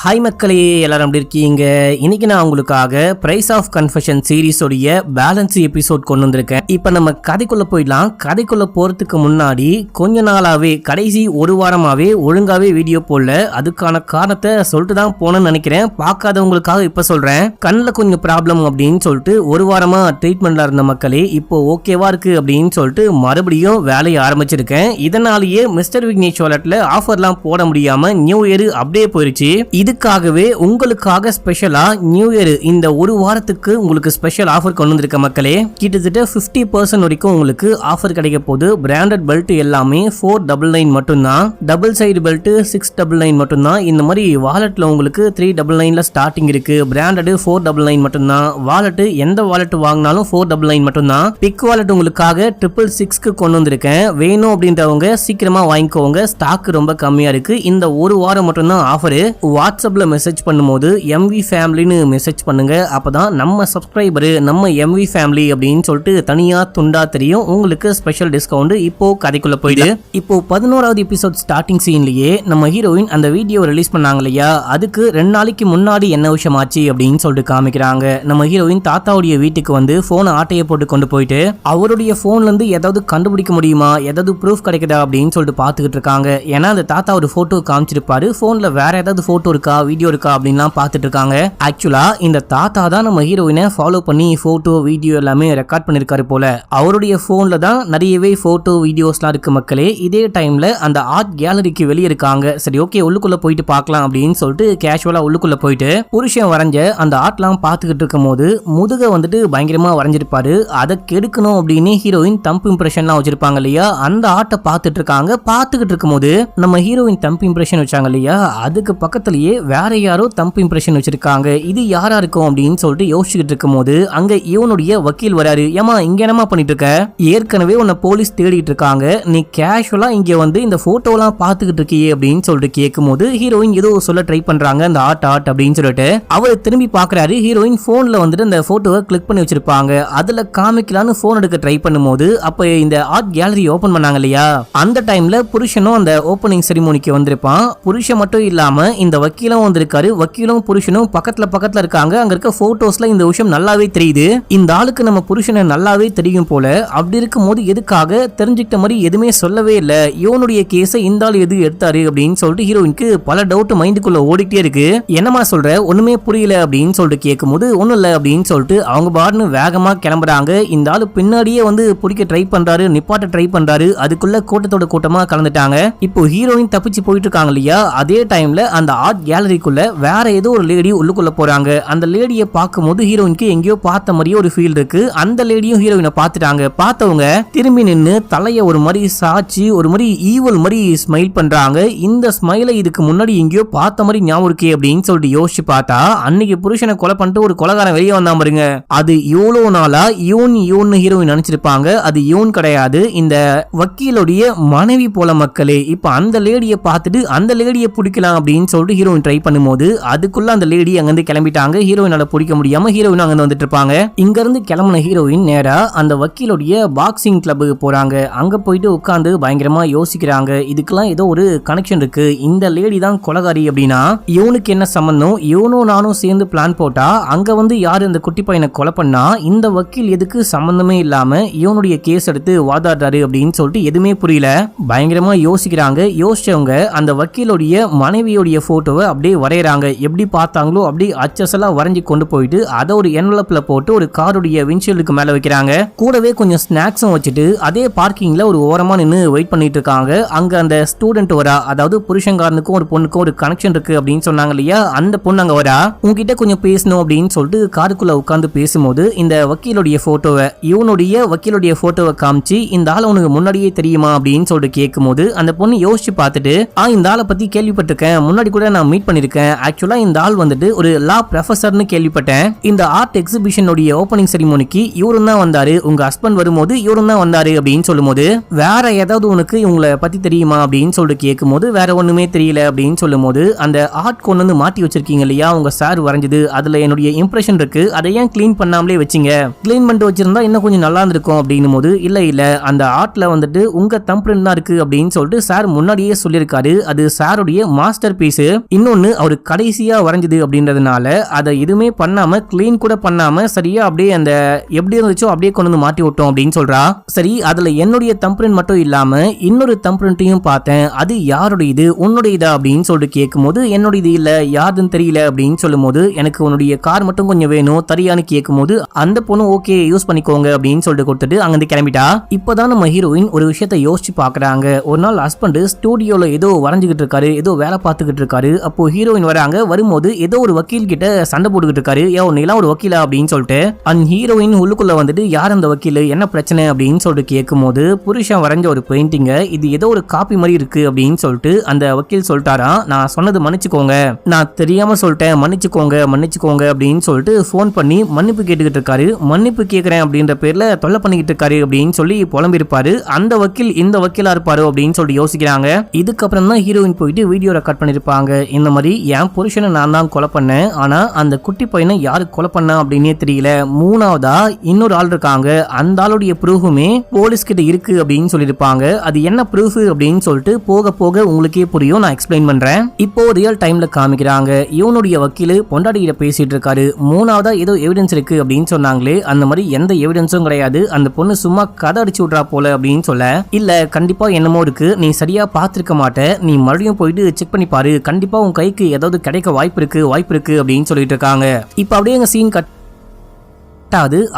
Hi மக்களே, எல்லாரும் எப்படி இருக்கீங்க? இன்னைக்கு நான் உங்களுக்காக பிரைஸ் ஆஃப் கன்ஃபெஷன் சீரிஸோடைய பேலன்ஸ் எபிசோட் கொண்டு வந்திருக்கேன். இப்போ நம்ம கதைக்குள்ள போயிடலாம். கதைக்குள்ள போறதுக்கு முன்னாடி கொஞ்ச நாளாவே கடைசி ஒரு வாரமாவே ஒழுங்காவே வீடியோ போடல. அதுக்கான காரணத்தை சொல்லிட்டு தான் போனேன்னு நினைக்கிறேன். பார்க்காதவங்களுக்காக இப்ப சொல்றேன். கண்ணில் கொஞ்சம் ப்ராப்ளம் அப்படின்னு சொல்லிட்டு ஒரு வாரமா ட்ரீட்மெண்ட்ல இருந்த மக்களே இப்போ ஓகேவா இருக்கு அப்படின்னு சொல்லிட்டு மறுபடியும் வேலையை ஆரம்பிச்சிருக்கேன். இதனாலேயே மிஸ்டர் விக்னேஷ் வாலெட்ல ஆஃபர்லாம் போட முடியாம நியூ இயர் அப்படியே போயிருச்சு. இதுக்காகவே உங்களுக்காக ஸ்பெஷலா நியூ இயர் இந்த ஒரு வாரத்துக்கு உங்களுக்கு ஸ்பெஷல் ஆஃபர் கொண்டு வந்திருக்க மக்களே. கிட்டத்தட்ட 50% வரைக்கும் உங்களுக்கு ஆஃபர் கிடைக்க போகுது. பிராண்டட் பெல்ட் எல்லாமே 499 மட்டும்தான். டபுள் சைடு பெல்ட் 699 மட்டும்தான். இந்த மாதிரி வாலெட்ல உங்களுக்கு 399ல ஸ்டார்டிங் இருக்கு. பிராண்டட் 499 மட்டும்தான். வாலெட் எந்த வாலெட் வாங்கினாலும் 499 மட்டும்தான். பிக் வாலெட் உங்களுக்காக 666க்கு கொண்டு வந்திருக்கேன். வேணும் அப்படின்றவங்க சீக்கிரமா வாங்கிக்கோங்க. ஸ்டாக் ரொம்ப கம்மியா இருக்கு. இந்த ஒரு வாரம் மட்டும்தான் ஆஃபர். வாட்ஸ்அப்ல மெசேஜ் பண்ணும்போது எம்வி ஃபேமிலின்னு மெசேஜ் பண்ணுங்க. அப்பதான் நம்ம சப்ஸ்கிரைபர் நம்ம எம்வி ஃபேமிலி அப்படின்னு சொல்லிட்டு தனியா துண்டா தெரியும். உங்களுக்கு ஸ்பெஷல் டிஸ்கவுண்ட். இப்போ கதைக்குள்ள போயிடு. இப்போ 11வது எபிசோட் ஸ்டார்டிங் சீன்லயே நம்ம ஹீரோயின் அந்த வீடியோ ரிலீஸ் பண்ணாங்க இல்லையா, அதுக்கு 2 நாளைக்கு முன்னாடி என்ன விஷயம் ஆச்சு அப்படின்னு சொல்லிட்டு காமிக்கிறாங்க. நம்ம ஹீரோயின் தாத்தாவுடைய வீட்டுக்கு வந்து போனை ஆட்டையை போட்டு கொண்டு போயிட்டு அவருடைய போன்ல இருந்து ஏதாவது கண்டுபிடிக்க முடியுமா, ஏதாவது ப்ரூஃப் கிடைக்குதா அப்படின்னு சொல்லிட்டு பாத்துக்கிட்டு இருக்காங்க. ஏன்னா அந்த தாத்தா ஒரு போட்டோ காமிச்சிருப்பாரு. போன்ல வேற ஏதாவது போட்டோ இருக்கா, வீடியோ இருக்கா அப்படின்லாம் பார்த்துட்டு இருக்காங்க. ஆக்சுவலா இந்த தாத்தா தான் நம்ம ஹீரோயினை ஃபாலோ பண்ணி போட்டோ வீடியோ எல்லாமே ரெக்கார்ட் பண்ணிருக்காரு போல. அவருடைய போன்ல தான் நிறையவே போட்டோ வீடியோஸ்லாம் இருக்கு மக்களே. இதே டைம்ல அந்த ஆர்ட் கேலரிக்கு வெளியே இருக்காங்க. சரி ஓகே, உள்ளுக்குள்ள போயிட்டு பார்க்கலாம் அப்படின்னு சொல்லிட்டு கேஷுவலா உள்ளுக்குள்ள போயிட்டு புருஷன் வரைஞ்ச அந்த ஆர்ட்லாம் பார்த்துக்கிட்டு இருக்கும் போது முதுக வந்துட்டு பயங்கரமா வரைஞ்சிருப்பாரு. அதை கெடுக்கணும் அப்படின்னு ஹீரோயின் தம்ப் இம்ப்ரெஷன்லாம் வச்சிருப்பாங்க இல்லையா, அந்த ஆர்ட்டை பார்த்துட்டு இருக்காங்க. பார்த்துக்கிட்டு இருக்கும் போது நம்ம ஹீரோயின் தம்ப் இம்ப்ரெஷன் வச்சாங்க இல்லையா, அதுக்கு பக்கத்திலேயே வேற யாரோ தம்ப் இம்ப்ரெஷன் வச்சிருக்காங்க. இது யாரா இருக்கும் அப்படின்னு சொல்லிட்டு யோசிச்சுட்டு இருக்கும் போது அங்க இவனுடைய வக்கீல் வராரு. ஏமா இங்க என்னமா பண்ணிட்டு இருக்க? ஏற்கனவே உன்னை போலீஸ் தேடிட்டு இருக்காங்க. நீ கேஷுவலா இங்க வந்து இந்த போட்டோலாம் பாத்துக்கிட்டு இருக்கியே அப்படின்னு சொல்லிட்டு கேட்கும் போது ஹீரோயின் ஏதோ சொல்ல ட்ரை பண்றாங்க. அந்த ஆர்ட் அப்படின்னு சொல்லிட்டு அவர் திரும்பி பாக்குறாரு. ஹீரோயின் போன்ல வந்துட்டு அந்த போட்டோவை கிளிக் பண்ணி வச்சிருப்பாங்க. அதுல காமிக்கலான்னு போன் எடுக்க ட்ரை பண்ணும்போது அப்ப இந்த ஆர்ட் கேலரி ஓபன் பண்ணாங்க இல்லையா, அந்த டைம்ல புருஷனும் அந்த ஓபனிங் செரிமோனிக்கு வந்திருப்பான். புருஷன் மட்டும் இல்லாம இந்த வக்கீலும் வந்திருக்காரு. வக்கீலும் புருஷனும் பக்கத்துல இருக்காங்க. அங்க இருக்க போட்டோஸ்ல இந்த விஷயம் நல்லாவே தெரியுது. இந்த ஆளுக்கு நம்ம புருஷனை நல்லாவே தெரியும் போல. அப்படி இருக்கும் போது எதுக்காக தெரிஞ்சுக்கிட்ட மாதிரி எதுவுமே சொல்லவே இல்ல. இவனுடைய கேஸை இந்த ஆள் எது எடுத்தாரு அப்படின்னு சொல்லிட்டு ஹீரோயினுக்கு பல டவுட் மைண்டுக்குள்ள ஓடிட்டே இருக்கு. என்னமா சொல்ற, ஒண்ணுமே புரியல அப்படின்னு சொல்லிட்டு கேட்கும் போது ஒண்ணும் இல்ல அப்படின்னு சொல்லிட்டு அவங்க பாட்டுன்னு வேகமா கிளம்புறாங்க. இந்த ஆளு பின்னாடியே வந்து பிடிக்க ட்ரை பண்றாரு, நிப்பாட்ட ட்ரை பண்றாரு. அதுக்குள்ள கூட்டத்தோட கூட்டமா கலந்துட்டாங்க. இப்போ ஹீரோயின் தப்பிச்சு போயிட்டு இருக்காங்க இல்லையா, அதே டைம்ல அந்த ஆர்ட் கேலரிக்குள்ள வேற ஏதோ ஒரு லேடி உள்ளுக்குள்ள போறாங்க. அந்த லேடியை பார்க்கும்போது ஹீரோயினுக்கு எங்கேயோ பார்த்த மாதிரியே ஒரு ஃபீல் இருக்கு. அந்த லேடியும் ஹீரோயினை பார்த்துட்டாங்க. பார்த்தவங்க திரும்பி நின்று தலைய ஒரு மாதிரி சாச்சி ஒரு மாதிரி ஈவல் மாதிரி ஸ்மைல் பண்றாங்க. இந்த ஸ்மைலை இதுக்கு முன்னாடி எங்கேயோ பார்த்த மாதிரி ஞாபகம் இருக்கே அப்படின்னு சொல்லிட்டு யோசிச்சு பார்த்தா அன்னைக்கு புருஷனை கொலை பண்ணிட்டு ஒரு கொலைகாரன் வெளியே வந்தா பாருங்க, அது இவ்வளவு நாளா யூன் ஹீரோயின் நினைச்சிருப்பாங்க. அது யூன் கிடையாது, இந்த வக்கீலுடைய மனைவி போல மக்களே. இப்ப அந்த லேடியை பார்த்துட்டு அந்த லேடியை பிடிக்கலாம் அப்படின்னு சொல்லிட்டு ஹீரோயின் ட்ரை பண்ணும்போது அதுக்குள்ள அந்த லேடி அங்கிருந்து கிளம்பிட்டாங்க. ஹீரோயினால பிடிக்க முடியாம ஹீரோயின் அங்க வந்துட்டு இருப்பாங்க. இங்க இருந்து கிளம்பின ஹீரோயின் நேரா அந்த வக்கீலுடைய பாக்ஸிங் கிளப்புக்கு போறாங்க. அங்க போயிட்டு உட்கார்ந்து பயங்கரமா யோசிக்கிறாங்க. இதுக்கெல்லாம் ஏதோ ஒரு கனெக்ஷன் இருக்கு. இந்த லேடி தான் கொலைகாரி அப்படின்னா இவனுக்கு என்ன சம்பந்தம்? இவனும் நானும் சேர்ந்து பிளான் போட்டா அங்க வந்து யாரு இந்த குட்டி பையனை கொலை பண்ணா இந்த வக்கீல் எதுக்கு சம்பந்தமே இல்லாம இவனுடைய கேஸ் எடுத்து வாதாடுறாரு அப்படின்னு சொல்லிட்டு எதுவுமே புரியல. பயங்கரமா யோசிக்கிறாங்க. யோசிச்சவங்க அந்த வக்கீலுடைய மனைவியோடைய போட்டோவை அப்படியே வரையறாங்க. எப்படி பார்த்தாங்களோ அப்படி அச்சசலா வரைஞ்சி கொண்டு போயிட்டு அதை ஒரு என்வலப்ல போட்டு ஒரு காருடைய விண்ட்ஷீல்டுக்கு மேல வைக்கிறாங்க. கூடவே கொஞ்சம் ஸ்நாக்ஸும் வச்சுட்டு அதே பார்க்கிங்ல ஒரு ஓரமா நின்று வெயிட் பண்ணிட்டு இருக்காங்க. அங்க அந்த ஸ்டூடெண்ட் வரா, அதாவது புருஷன்காரனுக்கும் ஒரு பொண்ணுக்கும் ஒரு கனெக்ஷன் இருக்கு அப்படின்னு சொன்னாங்க இல்லையா, அந்த பொண்ணு அங்க வரா. உங்ககிட்ட கொஞ்சம் பேசணும் அப்படின்னு சொல்லிட்டு காருக்குள்ள உட்கார்ந்து பேசும்போது இந்த வக்கீலுடைய போட்டோவை இவனுடைய வக்கீலுடைய போட்டோவை காமிச்சு இந்த ஆள் உனக்கு முன்னாடியே தெரியுமா அப்படின்னு சொல்லிட்டு கேட்கும் போது அந்த பொண்ணு யோசிச்சு பார்த்துட்டு இந்த ஆளை பத்தி கேள்விப்பட்டிருக்கேன், முன்னாடி கூட நான் மீட் பண்ணிருக்கேன். ஆக்சுவலா இந்த ஆள் வந்துட்டு ஒரு லா ப்ரொஃபசர்னு கேள்விப்பட்டேன். இந்த ஆர்ட் எக்ஸிபிஷனுடைய ஓபனிங் செரிமோனிக்கு இவரும் தான் வந்தாரு, உங்க ஹஸ்பண்ட் வரும்போது இவரும் தான் வந்தாரு அப்படின்னு சொல்லும்போது வேற ஏதாவது உனக்கு இவங்களை பத்தி தெரியுமா அப்படின்னு சொல்லிட்டு கேட்கும் போது வேற ஒண்ணுமே தெரியல அப்படின்னு சொல்லும் போது அந்த ஆர்ட் கொண்டு வந்து மாட்டி வச்சிருக்கீங்க இல்லையா, உங்க சார் வரைஞ்சது, அதுல என்னுடைய இம்ப்ரெஷன் இருக்கு, அதை ஏன் கிளீன் பண்ணாமலே வச்சிங்க? கிளீன் பண்ணிட்டு வச்சிருந்தா இன்னும் கொஞ்சம் நல்லா இருந்திருக்கும் அப்படின்னும் போது இல்ல அந்த ஆர்ட்ல வந்துட்டு உங்க தம்ப் பிரிண்ட் தான் இருக்கு அப்படின்னு சொல்லிட்டு சார் முன்னாடியே சொல்லியிருக்காரு. அது சாருடைய மாஸ்டர் பீஸ். இன்னும் இன்னொன்னு அவர் கடைசியா வரைஞ்சது அப்படின்றதுனால அதை எதுவுமே பண்ணாம கிளீன் கூட பண்ணாம சரியா அப்படியே அந்த எப்படி இருந்துச்சோ அப்படியே கொண்டு வந்து மாட்டி விட்டோம் அப்படின்னு சொல்றா. சரி, அதுல என்னுடைய தம்பிரிண்ட் மட்டும் இல்லாம இன்னொரு தம்பிரிண்ட்டையும் பார்த்தேன், அது யாருடையது, உன்னுடையதா அப்படின்னு சொல்லிட்டு கேட்கும்போது என்னுடையது இல்ல, யாருன்னு தெரியல அப்படின்னு சொல்லும் போது எனக்கு உன்னுடைய கார் மட்டும் கொஞ்சம் வேணும் தரியான்னு கேட்கும்போது அந்த பொண்ணு ஓகே யூஸ் பண்ணிக்கோங்க அப்படின்னு சொல்லிட்டு கொடுத்துட்டு அங்கிருந்து கிளம்பிட்டா. இப்பதான் நம்ம ஹீரோயின் ஒரு விஷயத்த யோசிச்சு பாக்குறாங்க. ஒரு நாள் ஹஸ்பண்ட் ஸ்டூடியோல ஏதோ வரைஞ்சுகிட்டு இருக்காரு, ஏதோ வேலை பார்த்துக்கிட்டு இருக்காரு. அப்போ ஹீரோயின் வராங்க. வரும்போது ஏதோ ஒரு வக்கீல் கிட்ட சண்டை போட்டுக்கிட்டு இருக்காரு. நீலாம் ஒரு வக்கீலா அப்படின்னு சொல்லிட்டு அந்த ஹீரோயின் உள்ளுக்குள்ள வந்துட்டு யார் அந்த வக்கீல், என்ன பிரச்சனை அப்படின்னு சொல்லிட்டு கேட்கும்போது புருஷன் வரைஞ்ச ஒரு பெயிண்டிங்க இது ஏதோ ஒரு காப்பி மாதிரி இருக்கு அப்படின்னு சொல்லிட்டு அந்த வக்கீல் சொல்லிட்டாரா, நான் சொன்னது மன்னிச்சுக்கோங்க, நான் தெரியாம சொல்லிட்டேன், மன்னிச்சுக்கோங்க மன்னிச்சுக்கோங்க அப்படின்னு சொல்லிட்டு போன் பண்ணி மன்னிப்பு கேட்டுக்கிட்டு இருக்காரு. மன்னிப்பு கேட்கிறேன் அப்படின்ற பேர்ல தொல்லை பண்ணிக்கிட்டு இருக்காரு அப்படின்னு சொல்லி புலம்பிருப்பாரு. அந்த வக்கீல் இந்த வக்கீலா இருப்பாரு அப்படின்னு சொல்லிட்டு யோசிக்கிறாங்க. இதுக்கப்புறம் தான் ஹீரோயின் போயிட்டு வீடியோ ரெக்கார்ட் பண்ணிருப்பாங்க. இந்த மாதிரி என் புருஷனை நான் தான் கொலை பண்ணேன், ஆனா அந்த குட்டி பையனை யாரு கொலை பண்ணா அப்படின்னே தெரியல, மூணாவதா இன்னொரு ஆள் இருக்காங்க, அந்த ஆளுடைய ப்ரூஃபுமே போலீஸ் கிட்ட இருக்கு அப்படின்னு சொல்லிருப்பாங்க. அது என்ன ப்ரூஃப் அப்படின்னு சொல்லிட்டு போக போக உங்களுக்கே புரியும், நான் எக்ஸ்பிளைன் பண்றேன். இப்போ ரியல் டைம்ல காமிக்கிறாங்க. இவனுடைய வக்கீல் பொண்டாட்டியில பேசிட்டு இருக்காரு. மூணாவதா ஏதோ எவிடன்ஸ் இருக்கு அப்படின்னு சொன்னாங்களே, அந்த மாதிரி எந்த எவிடன்ஸும் கிடையாது, அந்த பொண்ணு சும்மா கதை அடிச்சு விட்றா போல அப்படின்னு சொல்ல, இல்ல கண்டிப்பா என்னமோ இருக்கு, நீ சரியா பாத்திருக்க மாட்ட, நீ மறுபடியும் போயிட்டு செக் பண்ணி பாரு, கண்டிப்பா உன் கைக்கு ஏதாவது கிடைக்க வாய்ப்பு இருக்கு அப்படின்னு சொல்லிட்டு இருக்காங்க. இப்ப அப்படியே எங்க சீன் கட்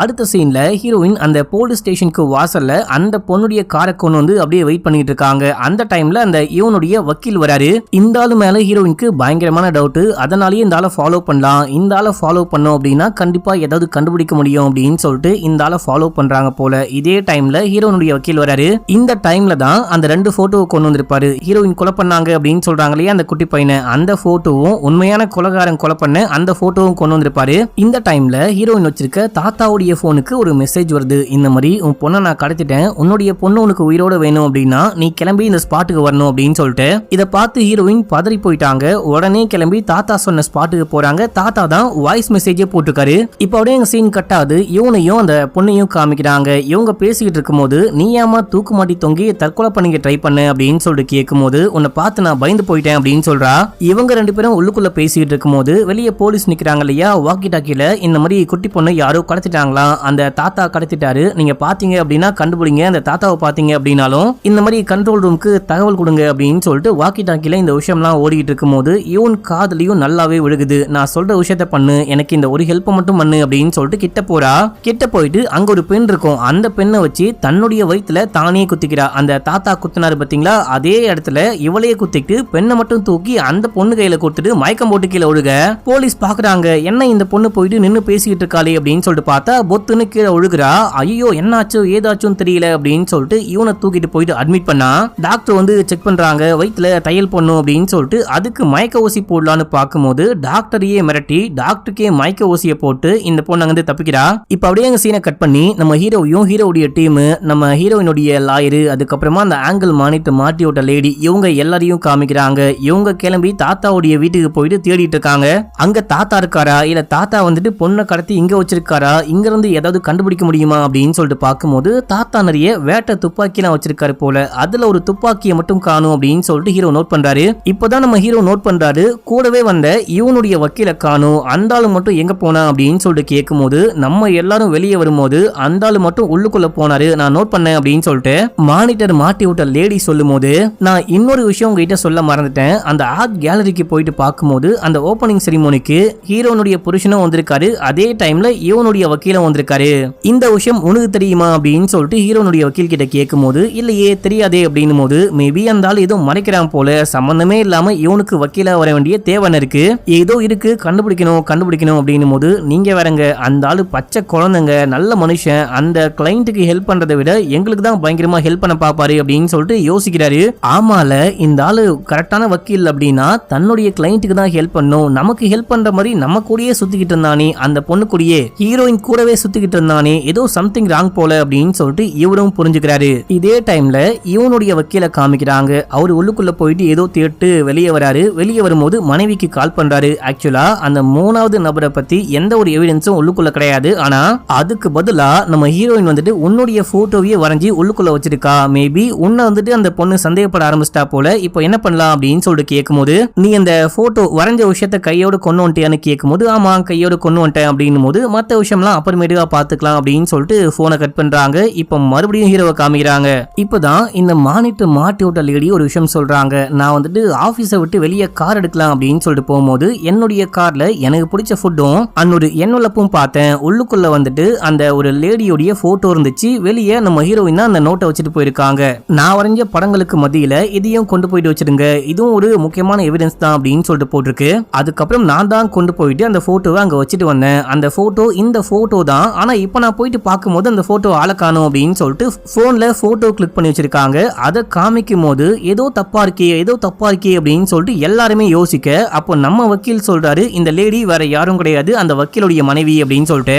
அடுத்த சீன்ல ஹீரோயின் அந்த போலீஸ் ஸ்டேஷனுக்கு வாசல்ல அந்த பொண்ணுடைய காரை கொண்டு வந்து அப்படியே வெயிட் பண்ணிட்டு இருக்காங்க. அந்த டைம்ல அந்த இவனுடைய வக்கீல் வராரு. இந்த ஆளு மேல ஹீரோயினுக்கு பயங்கரமான டவுட். அதனாலேயே இந்த ஆளை ஃபாலோ பண்ணலாம், இந்த ஆளை ஃபாலோ பண்ணோம் அப்படின்னா கண்டிப்பா ஏதாவது கண்டுபிடிக்க முடியும் அப்படின்னு சொல்லிட்டு இந்த ஆளை ஃபாலோ பண்றாங்க போல. இதே டைம்ல ஹீரோயினுடைய வக்கீல் வராரு. இந்த டைம்ல தான் அந்த 2 போட்டோவை கொண்டு வந்திருப்பாரு. ஹீரோயின் கொலை பண்ணாங்க அப்படின்னு சொல்றாங்க இல்லையா அந்த குட்டி பையனை, அந்த போட்டோவும் உண்மையான கொலைகாரன் கொலை பண்ண அந்த போட்டோவும் கொண்டு வந்திருப்பாரு. இந்த டைம்ல ஹீரோயின் வச்சிருக்க தாத்தாவுடைய போனுக்கு ஒரு மெசேஜ் வருது. இந்த மாதிரி உன் பொண்ணை நான் கடத்திட்டேன், உன்னுடைய பொண்ணு உனக்கு உயிரோட வேணும் அப்படின்னா நீ கிளம்பி இந்த ஸ்பாட்டுக்கு வரணும் அப்படின்னு சொல்லிட்டு இதை பார்த்து ஹீரோயின் பதறி போயிட்டாங்க. உடனே கிளம்பி தாத்தா சொன்ன ஸ்பாட்டுக்கு போறாங்க. தாத்தா தான் வாய்ஸ் மெசேஜே போட்டுருக்காரு. இப்போ அப்படியே எங்க சீன் கட்டாது. இவனையும் அந்த பொண்ணையும் காமிக்கிறாங்க. இவங்க பேசிக்கிட்டு இருக்கும்போது நீ ஏமா தூக்கு மாட்டி தொங்கி தற்கொலை பண்ணிக்க ட்ரை பண்ண அப்படின்னு சொல்லிட்டு கேட்கும்போது உன்னை பார்த்து நான் பயந்து போயிட்டேன் அப்படின்னு சொல்றா. இவங்க 2 பேரும் உள்ளுக்குள்ள பேசிக்கிட்டு இருக்கும்போது வெளியே போலீஸ் நிக்கிறாங்க இல்லையா வாக்கி டாக்கில, இந்த மாதிரி குட்டி பொண்ணு யாரோ கடத்திட்டாங்களா, அந்த தாத்தா கடத்திட்டாரு, நீங்க பாத்தீங்க அப்படின்னா கண்டுபிடிங்க, அந்த தாத்தாவை பாத்தீங்க அப்படின்னாலும் இந்த மாதிரி கண்ட்ரோல் ரூமுக்கு தகவல் கொடுங்க அப்படின்னு சொல்லிட்டு வாக்கி டாக்கில இந்த விஷயம்லாம் ஓடிக்கிட்டு இருக்கும்போது இவன் காதலியும் நல்லாவே விழுகுது. நான் சொல்ற விஷயத்த பண்ணு, எனக்கு இந்த ஒரு ஹெல்ப் மட்டும் பண்ணு அப்படின்னு சொல்லிட்டு கிட்ட போறா. கிட்ட போயிட்டு அங்க ஒரு பெண் இருக்கும். அந்த பெண்ணை வச்சு தன்னுடைய வயித்துல தானே குத்திக்கிறா. அந்த தாத்தா குத்தினாரு பாத்தீங்களா, அதே இடத்துல இவளையே குத்திட்டு பெண்ணை மட்டும் தூக்கி அந்த பொண்ணு கையில கொடுத்துட்டு மயக்கம் போட்டு கீழே ஒழுக. போலீஸ் பாக்குறாங்க, என்ன இந்த பொண்ணு போயிட்டு நின்னு பேசிக்கிட்டு இருக்காளே அப்படின்னு சொல்லிட்டு பார்த்தா பொத்துன்னு கீழே ஒழுகுறா. ஐயோ என்னாச்சோ ஏதாச்சும் தெரியல அப்படின்னு சொல்லிட்டு இவனை தூக்கிட்டு போயிட்டு அட்மிட் பண்ணா. டாக்டர் வந்து செக் பண்றாங்க, வயிற்றுல தையல் பண்ணும் அப்படின்னு சொல்லிட்டு அதுக்கு மயக்க ஊசி போடலான்னு பார்க்கும்போது டாக்டரையே மிரட்டி டாக்டருக்கே மயக்க ஊசியை போட்டு இந்த பொண்ணு அங்கிருந்து தப்பிக்கிறா. இப்ப அப்படியே எங்க சீனை கட் பண்ணி நம்ம ஹீரோவையும் ஹீரோவுடைய டீம், நம்ம ஹீரோயினுடைய லாயரு, அதுக்கப்புறமா அந்த ஆங்கிள் மானிட்டர் மாட்டி விட்ட லேடி, இவங்க எல்லாரையும் காமிக்கிறாங்க. இவங்க கிளம்பி தாத்தாவுடைய வீட்டுக்கு போயிட்டு தேடிட்டு இருக்காங்க. அங்க தாத்தா இருக்காரா, இல்ல தாத்தா வந்துட்டு பொண்ணை கடத்தி இங்க வச்சிருக்காரா, இங்க இருந்து ஏதாவது கண்டுபிடிக்க முடியுமா அப்படின்னு சொல்லிட்டு பார்க்கும்போது தாத்தா நிறைய வேட்டை துப்பாக்கிலாம் வச்சிருக்காரு போல. அதுல ஒரு துப்பாக்கியை மட்டும் காணும் அப்படின்னு சொல்லிட்டு ஹீரோ நோட் பண்றாரு. இப்பதான் நம்ம ஹீரோ நோட் பண்றாரு, கூடவே வந்த இவனுடைய வக்கீல காணும், அந்த ஆளு மட்டும் எங்க போனா அப்படின்னு சொல்லிட்டு கேட்கும்போது நம்ம எல்லாரும் வெளியே வரும்போது அந்த ஆளு மட்டும் உள்ளுக்குள்ள போனாரு, நான் நோட் பண்ணேன் அப்படின்னு சொல்லிட்டு மானிட்டர் மாட்டி விட்ட லேடி சொல்லும் போது நான் இன்னொரு விஷயம் உங்ககிட்ட சொல்ல மறந்துட்டேன். அந்த ஆர்ட் கேலரிக்கு போயிட்டு பார்க்கும்போது அந்த ஓபனிங் செரிமோனிக்கு ஹீரோனுடைய புருஷனும் வந்திருக்காரு. அதே டைம்ல இவனுடைய வக்கீலும் வந்திருக்காரு. இந்த விஷயம் உனக்கு தெரியுமா அப்படின்னு சொல்லிட்டு ஹீரோனுடைய வக்கீல் கிட்ட கேட்கும்போது இல்லையே தெரியாதே அப்படின்னும் போது மேபி அந்த ஆள் ஏதோ மறைக்கிறான் போல, சம்பந்தமே இல்லாம இவனுக்கு வக்கீலா வர வேண்டிய தேவன் இருக்கு, ஏதோ இருக்கு கண்டுபிடிக்கணும் அப்படின்னும் போது நீங்க வேறங்க, அந்த ஆளு பச்சை குழந்தைங்க, நல்ல மனுஷன், அந்த கிளைண்ட்டுக்கு ஹெல்ப் பண்றதை விட எங்களுக்கு தான் பயங்கரமா ஹெல்ப் பண்ண பாப்பாரு அப்படின்னு சொல்லிட்டு யோசிக்கிறாரு. ஆமால இந்த ஆளு கரெக்டான வக்கீல் அப்படின்னா தன்னுடைய கிளைண்ட்டுக்கு தான் ஹெல்ப் பண்ணும், நமக்கு ஹெல்ப் பண்ற மாதிரி நம்ம கூடயே சுத்திக்கிட்டு இருந்தானே அந்த பொண்ணு கூடயே ஹீரோயின் ஹீரோயின் கூடவே சுத்திக்கிட்டு இருந்தானே ஏதோ சம்திங் ராங் போல அப்படின்னு சொல்லிட்டு இவரும் புரிஞ்சுக்கிறாரு. இதே டைம்ல இவனுடைய வக்கீல காமிக்கிறாங்க. அவர் உள்ளுக்குள்ள போயிட்டு ஏதோ தேட்டு வெளியே வராரு. வெளியே வரும்போது மனைவிக்கு கால் பண்றாரு. ஆக்சுவலா அந்த மூணாவது நபரை பத்தி எந்த ஒரு எவிடன்ஸும் உள்ளுக்குள்ள கிடையாது. ஆனா அதுக்கு பதிலா நம்ம ஹீரோயின் வந்துட்டு உன்னுடைய போட்டோவையே வரைஞ்சி உள்ளுக்குள்ள வச்சிருக்கா. மேபி உன்னை வந்துட்டு அந்த பொண்ணு சந்தேகப்பட ஆரம்பிச்சிட்டா போல. இப்போ என்ன பண்ணலாம் அப்படின்னு சொல்லிட்டு கேட்கும்போது நீ அந்த போட்டோ வரைஞ்ச விஷயத்த கையோட கொண்டு வந்துட்டியான்னு கேட்கும்போது ஆமா கையோட கொண்டு வந்துட்டேன் அப்படின்னும் போது மற்ற விஷயம்லாம் அப்புறமேட்டுக்கா பாத்துக்கலாம் அப்படின்னு சொல்லிட்டு போனை கட் பண்றாங்க. இப்ப மறுபடியும் ஹீரோவை காமிக்கிறாங்க. இப்பதான் இந்த மானிட்டர் மாட்டி விட்ட லேடி ஒரு விஷயம் சொல்றாங்க. நான் வந்துட்டு ஆபீஸை விட்டு வெளியே கார் எடுக்கலாம் அப்படின்னு சொல்லிட்டு போகும்போது என்னுடைய கார்ல எனக்கு பிடிச்ச ஃபுட்டும் அன்னொரு எண்ணொலப்பும் பார்த்தேன். உள்ளுக்குள்ள வந்துட்டு அந்த ஒரு லேடியோடைய போட்டோ இருந்துச்சு. வெளியே நம்ம ஹீரோயின் தான் அந்த நோட்டை வச்சுட்டு போயிருக்காங்க. நான் வரைஞ்ச படங்களுக்கு மத்தியில இதையும் கொண்டு போயிட்டு வச்சிருங்க, இதுவும் ஒரு முக்கியமான எவிடன்ஸ் தான் அப்படின்னு சொல்லிட்டு போட்டிருக்கு. அதுக்கப்புறம் நான் தான் கொண்டு போயிட்டு அந்த போட்டோவை அங்க வச்சுட்டு வந்தேன். அந்த போட்டோ இந்த போட்டோ தான். ஆனா இப்ப நான் போயிட்டு பார்க்கும்போது அந்த போட்டோ ஆளை காணோம் அப்படின்னு சொல்லிட்டு போன்ல போட்டோ கிளிக் பண்ணி வச்சிருக்காங்க. அதை காமிக்கும் போது ஏதோ தப்பா இருக்கே அப்படின்னு சொல்லிட்டு எல்லாருமே யோசிக்க, அப்போ நம்ம வக்கீல் சொல்றாரு இந்த லேடி வேற யாரும் கிடையாது, அந்த வக்கீலுடைய மனைவி அப்படின்னு சொல்லிட்டு.